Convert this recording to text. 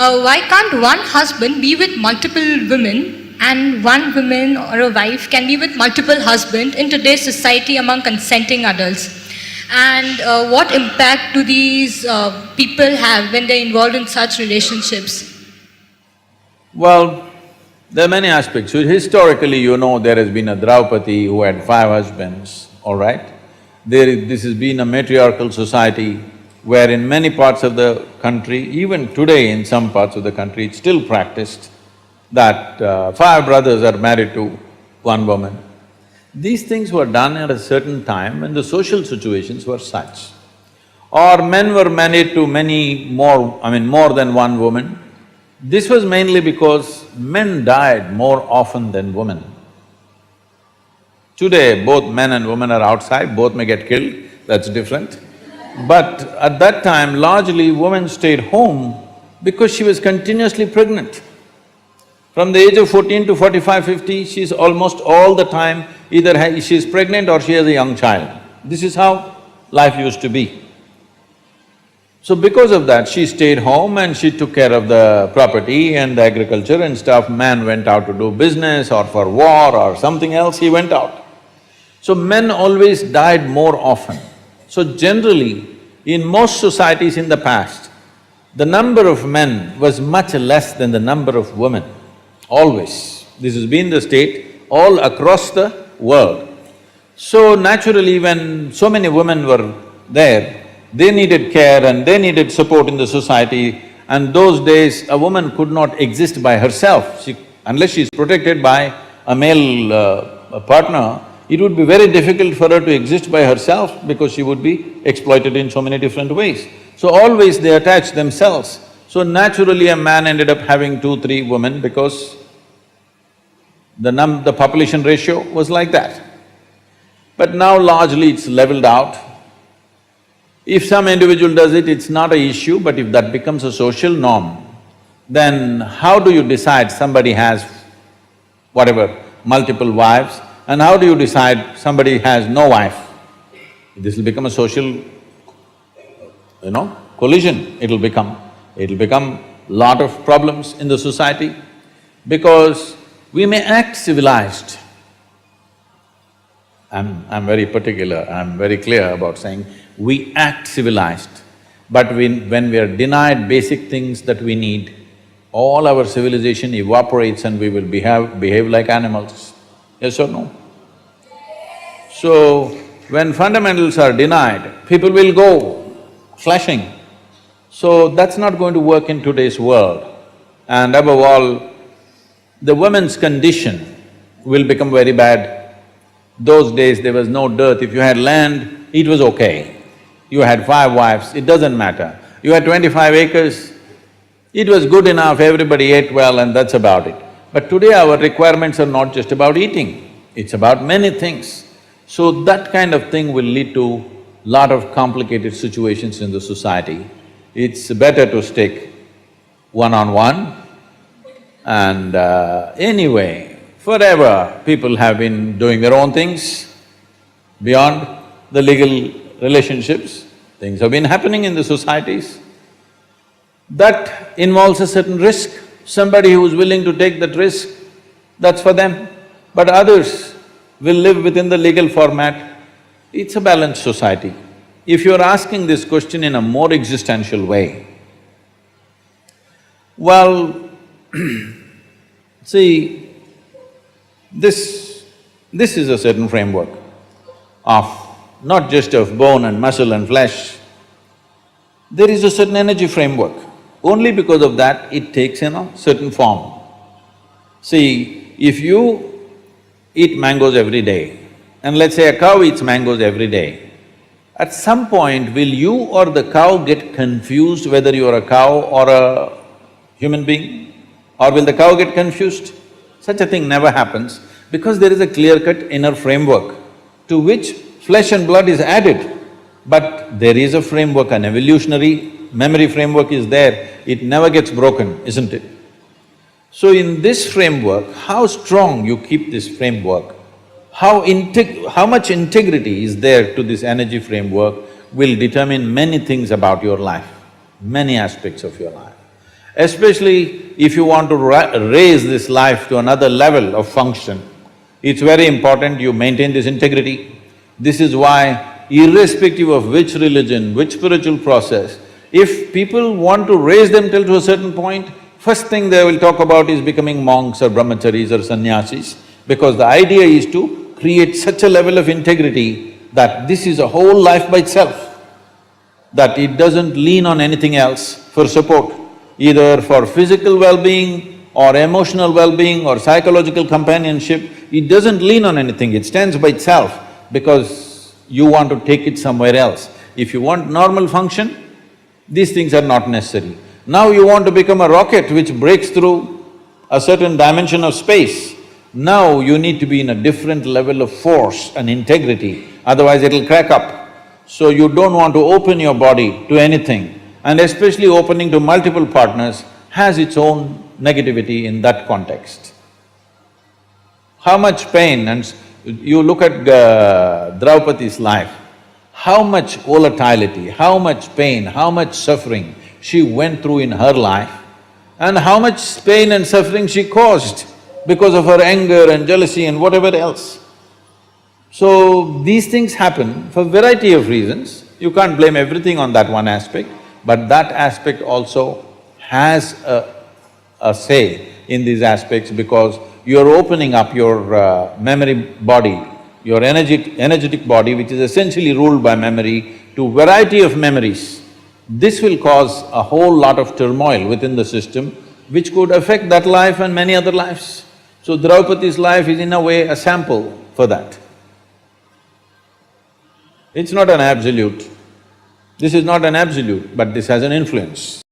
Why can't one husband be with multiple women and one woman or a wife can be with multiple husbands in today's society among consenting adults? And what impact do these people have when they're involved in such relationships? Well, there are many aspects. So historically, you know, there has been a Draupadi who had 5 husbands, all right? This has been a matriarchal society where in many parts of the country, even today in some parts of the country, it's still practiced that 5 brothers are married to 1 woman. These things were done at a certain time when the social situations were such. Or men were married to many more, more than 1 woman. This was mainly because men died more often than women. Today, both men and women are outside, both may get killed, that's different. But at that time, largely women stayed home because she was continuously pregnant. From the age of 14 to 45, 50, she's almost all the time either she's pregnant or she has a young child. This is how life used to be. So because of that, she stayed home and she took care of the property and the agriculture and stuff. Man went out to do business or for war or something else, he went out. So men always died more often. So generally, in most societies in the past, the number of men was much less than the number of women, always. This has been the state all across the world. So naturally, when so many women were there, they needed care and they needed support in the society, and those days a woman could not exist by herself. Unless she's protected by a male partner, it would be very difficult for her to exist by herself because she would be exploited in so many different ways. So always they attached themselves. So naturally a man ended up having 2, 3 women because the population ratio was like that. But now largely it's leveled out. If some individual does it, it's not an issue, but if that becomes a social norm, then how do you decide somebody has whatever, multiple wives, and how do you decide somebody has no wife? This will become a social, collision, it'll become lot of problems in the society because we may act civilized. I'm very particular, I'm very clear about saying we act civilized, but when we are denied basic things that we need, all our civilization evaporates and we will behave like animals. Yes or no? So, when fundamentals are denied, people will go flashing. So that's not going to work in today's world. And above all, the woman's condition will become very bad. Those days there was no dearth, if you had land, it was okay. You had 5 wives, it doesn't matter. You had 25 acres, it was good enough, everybody ate well and that's about it. But today our requirements are not just about eating, it's about many things. So that kind of thing will lead to lot of complicated situations in the society. It's better to stick one-on-one and anyway, forever people have been doing their own things beyond the legal relationships, things have been happening in the societies. That involves a certain risk. Somebody who is willing to take that risk, that's for them. But others will live within the legal format. It's a balanced society. If you're asking this question in a more existential way, well, see, this is a certain framework of not just of bone and muscle and flesh, there is a certain energy framework. Only because of that, it takes certain form. See, if you eat mangoes every day, and let's say a cow eats mangoes every day, at some point will you or the cow get confused whether you are a cow or a human being? Or will the cow get confused? Such a thing never happens because there is a clear-cut inner framework to which flesh and blood is added. But there is a framework, an evolutionary memory framework is there, it never gets broken, isn't it? So in this framework, how strong you keep this framework, how much integrity is there to this energy framework will determine many things about your life, many aspects of your life. Especially if you want to raise this life to another level of function, it's very important you maintain this integrity. This is why, irrespective of which religion, which spiritual process, if people want to raise themselves to a certain point, first thing they will talk about is becoming monks or brahmacharis or sannyasis, because the idea is to create such a level of integrity that this is a whole life by itself, that it doesn't lean on anything else for support, either for physical well-being or emotional well-being or psychological companionship. It doesn't lean on anything, it stands by itself because you want to take it somewhere else. If you want normal function, these things are not necessary. Now you want to become a rocket which breaks through a certain dimension of space. Now you need to be in a different level of force and integrity, otherwise it'll crack up. So you don't want to open your body to anything, and especially opening to multiple partners has its own negativity in that context. How much pain, and you look at Draupadi's life, how much volatility, how much pain, how much suffering she went through in her life, and how much pain and suffering she caused because of her anger and jealousy and whatever else. So, these things happen for variety of reasons. You can't blame everything on that one aspect, but that aspect also has a say in these aspects, because you're opening up your memory body, your energetic body, which is essentially ruled by memory, to variety of memories. This will cause a whole lot of turmoil within the system, which could affect that life and many other lives. So Draupadi's life is in a way a sample for that. It's not an absolute. This is not an absolute, but this has an influence.